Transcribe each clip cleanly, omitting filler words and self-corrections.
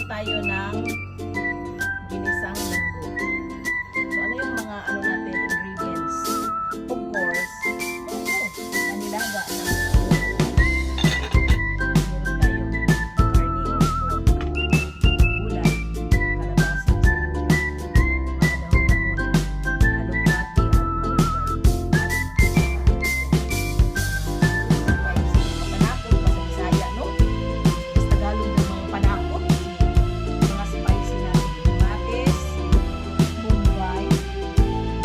tayo ng ginisang munggo. So, ano yung mga ano natin, ingredients? Of course, munggo. Nanilaga ng meron tayong karne or pork, gulay, kalabasa, sayote, mga dahon-dahon, alugbati at malunggay, at panakot pa sa Bisaya, no? Mas Tagalog ng mga panakot, mga spicy na kamatis, bombay,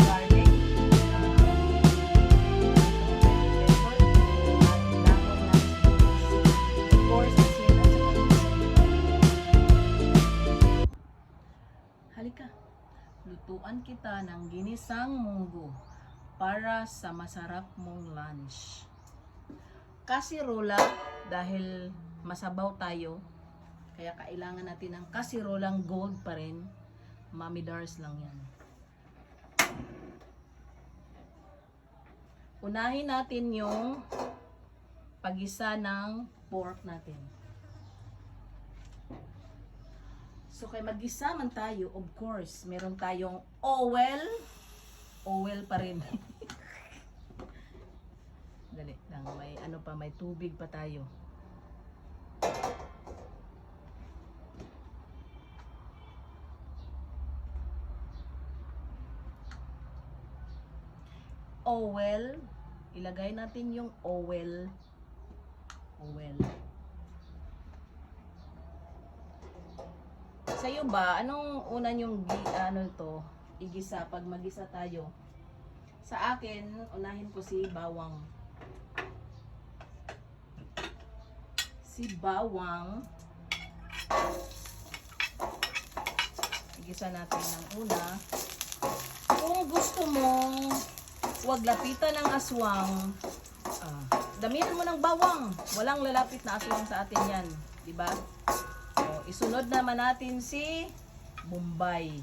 garlic, pepper, at dahon ng sibuyas. Of course, asin at saka halika, lutuan kita ng ginisang munggo para sa masarap mong lunch. Kasirola, dahil masabaw tayo, kaya kailangan natin ng kasirolang gold pa rin. Mami Dars lang yan. Unahin natin yung pagisa ng pork natin. So, kay magisa man tayo, of course, meron tayong oil. Oil pa rin. Dali lang, may ano pa, may tubig pa tayo. Oil, ilagay natin yung oil. Oil. Sa'yo ba, anong una yung ano to, igisa pag magisa tayo? Sa akin, unahin ko si bawang. Si bawang. Igisa natin ng una. Kung gusto mong huwag lapitan ng aswang, damihan mo ng bawang. Walang lalapit na aswang sa atin yan. Diba? So, isunod naman natin si bombay.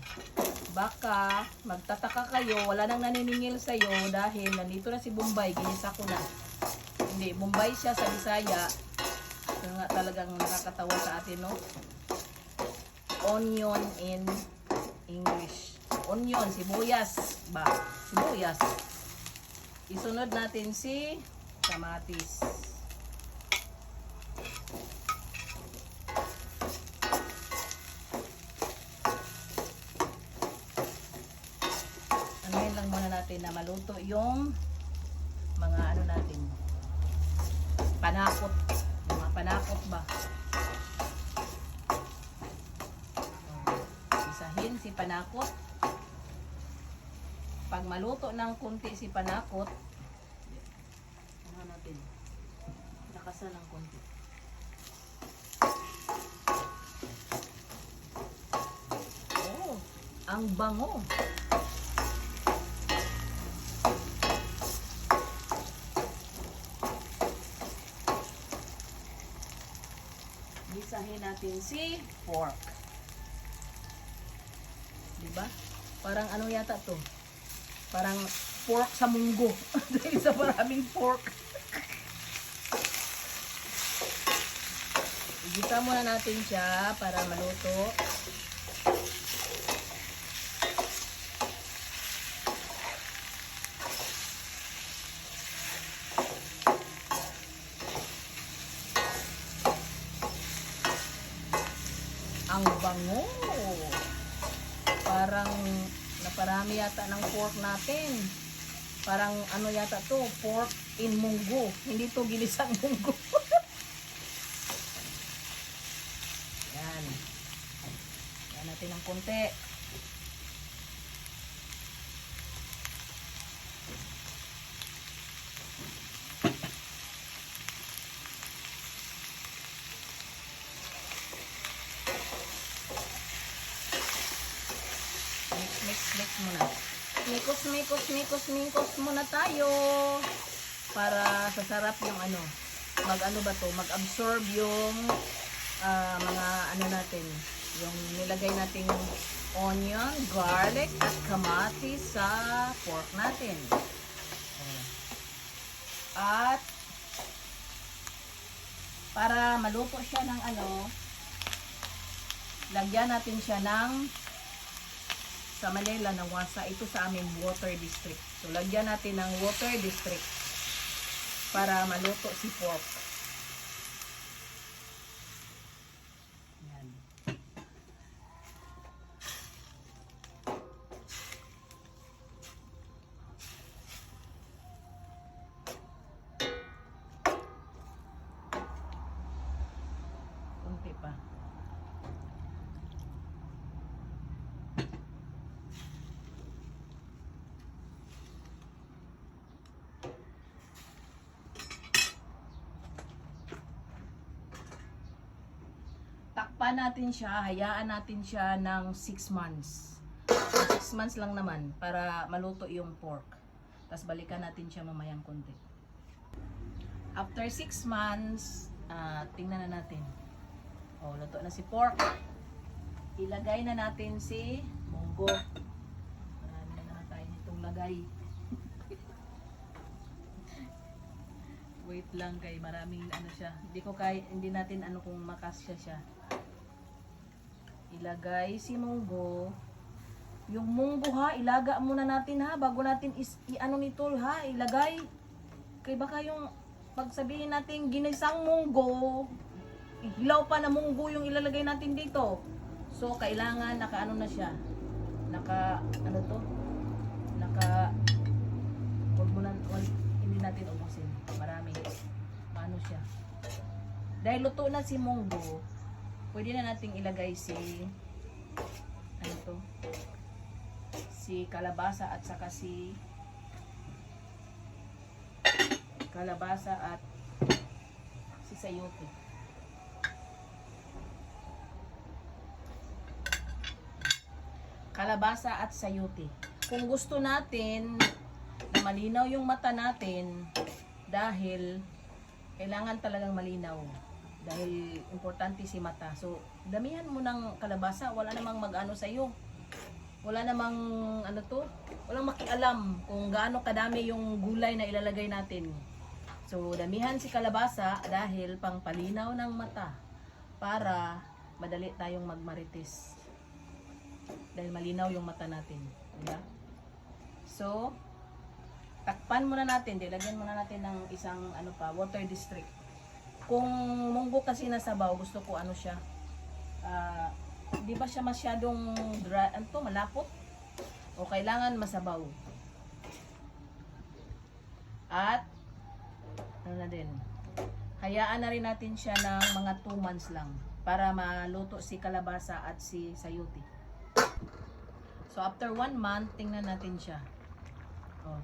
Baka magtataka kayo, wala nang naniningil sa'yo dahil nandito na si bombay, ginisa ko na. Hindi, bombay siya sa Bisaya. Ito nga talagang nakakatawa sa atin, no? Onion in English. Onion, sibuyas ba? Sibuyas. Isunod natin si kamatis. Anuhin lang muna natin na maluto yung mga ano natin. Panakot. Mga panakot ba? Isahin si panakot. Pag maluto ng kunti si panakot, ano natin? Nakasan ng kunti. Oh, ang bango. Gisahin natin si pork. Diba? Parang ano yata to? Parang pork sa munggo. Dahil sa maraming pork. Igisa muna natin siya para maluto. Ang bango. Parang naparami yata ng pork natin. Parang ano yata to, pork in munggo. Hindi to ginisang munggo. Yan. Yan natin ng konti. Mix muna. Mikos muna tayo para sa sarap yung ano. Mag-ano ba to? Mag-absorb yung mga ano natin. Yung nilagay nating onion, garlic, at kamatis sa pork natin. At para maluto siya ng ano, lagyan natin siya ng sa Manila na wasa. Ito sa amin water district. So lagyan natin ng water district para maluto si pork. Yan. Kunti pa. Takpan natin siya, hayaan natin siya ng 6 months. 6 months lang naman para maluto yung pork. Tapos balikan natin siya mamayang konti. After 6 months, tingnan na natin. Oh, luto na si pork. Ilagay na natin si munggo. Marami na naman tayo nitong lagay. Wait lang kay maraming ano siya. Hindi natin ano kung makasya siya. Ilagay si munggo. Yung munggo ha, ilaga muna natin ha bago natin i-ano nito ha, ilagay. Kay baka yung pagsabihin natin ginisang munggo, hilaw pa na munggo yung ilalagay natin dito. So kailangan naka-ano na siya. Ano to? Hindi natin ubusin. Marami. Paano siya? Dahil luto na si munggo, pwede na nating ilagay si kalabasa at saka si sayote. Kalabasa at sayote. Kung gusto natin na malinaw yung mata natin, dahil kailangan talagang malinaw. Dahil importante si mata. So, damihan mo ng kalabasa. Wala namang mag-ano sa'yo. Wala namang walang makialam kung gaano kadami yung gulay na ilalagay natin. So, damihan si kalabasa dahil pang palinaw ng mata para madali tayong magmarites. Dahil malinaw yung mata natin. Diba? So, takpan muna natin. Lagyan muna natin ng isang water district. Kung munggo kasi nasabaw, gusto ko siya. Di ba siya masyadong dry, malapot? O kailangan masabaw. At hayaan na rin natin siya ng mga 2 months lang para maluto si kalabasa at si sayote. So after 1 month, tingnan natin siya. Oh,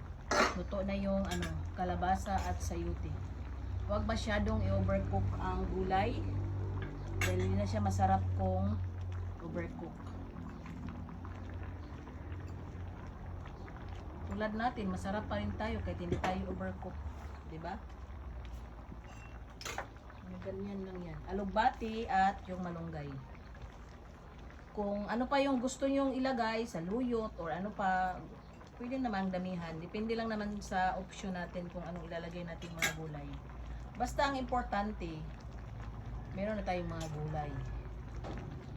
luto na yung kalabasa at sayote. Huwag masyadong i-overcook ang gulay dahil hindi na siya masarap kung overcook. Tulad natin, masarap pa rin tayo kahit hindi tayo overcook. Diba? Ganyan lang yan. Alugbati at yung malunggay. Kung ano pa yung gusto nyong ilagay sa luyot or ano pa, pwede naman damihan. Depende lang naman sa option natin kung anong ilalagay natin mga gulay. Basta ang importante, meron na tayong mga gulay.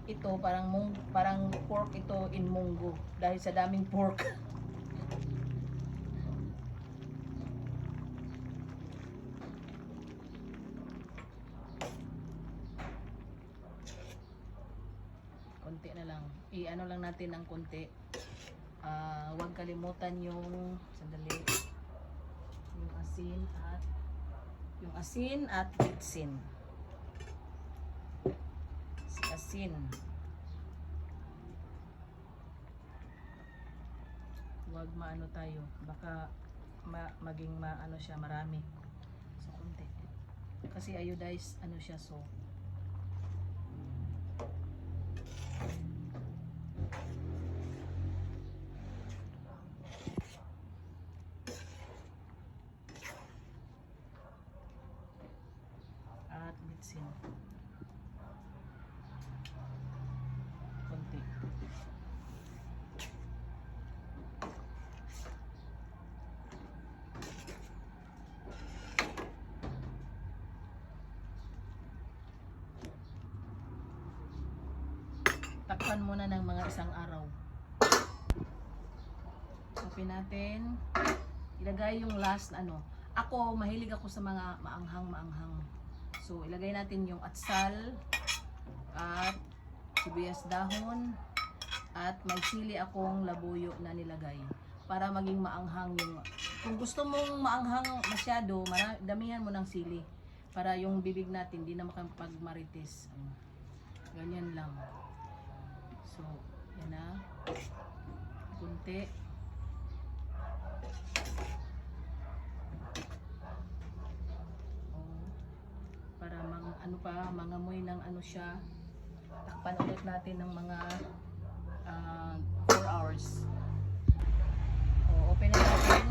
Ito parang pork ito in munggo dahil sa daming pork. Konti na lang. I-ano lang natin ng konti. Huwag kalimutan yung asin at bitsin. Si asin. Huwag maano tayo. Baka maging siya marami. So konti. Kasi iodized siya so. At bitsin. Konti. Takpan muna ng mga isang araw. Open natin. Ilagay yung last ano. Ako, mahilig ako sa mga maanghang. So, ilagay natin yung atsal at sibuyas dahon at may sili akong labuyo na nilagay para maging maanghang yung. Kung gusto mong maanghang masyado, damihan mo ng sili para yung bibig natin di na makapagmarites. Ganyan lang. So, yan na. Kunti. Para mangamoy ng ano siya. Takpan ulit natin ng mga 4 hours. Open na natin.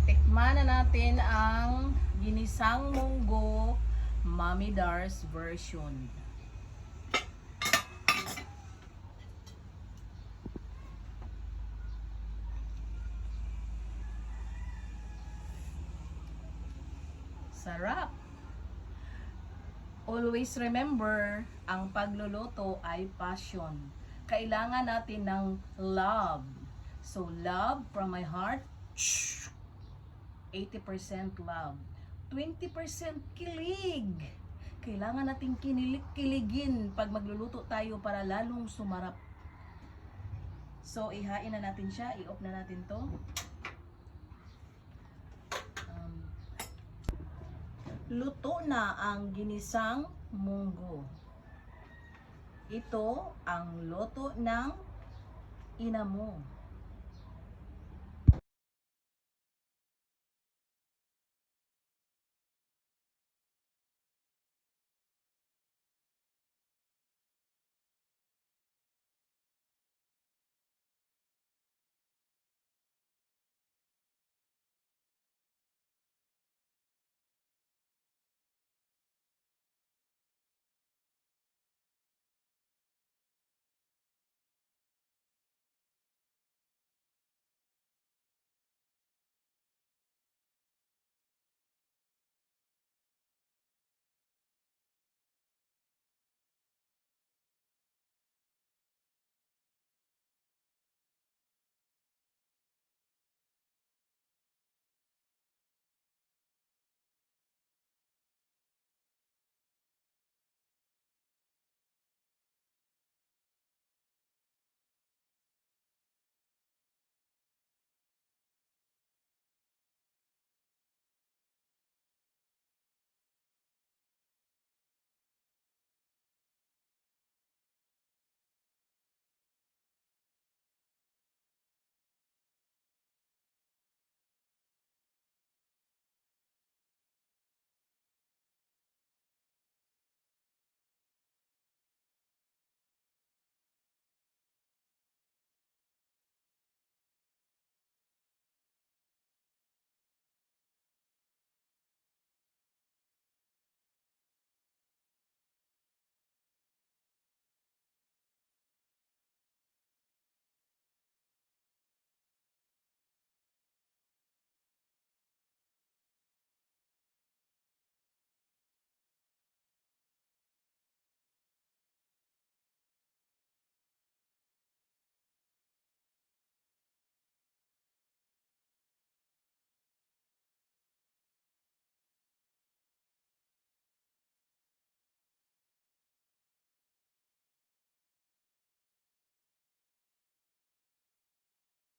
Tikman na natin ang ginisang munggo Mami Dar's version. Sarap! Always remember, ang pagluluto ay passion. Kailangan natin ng love. So, love from my heart, 80% love. 20% kilig. Kailangan natin kiligin pag magluluto tayo para lalong sumarap. So, ihain na natin siya. I-off na natin to. Luto na ang ginisang munggo. Ito ang luto ng ina mo.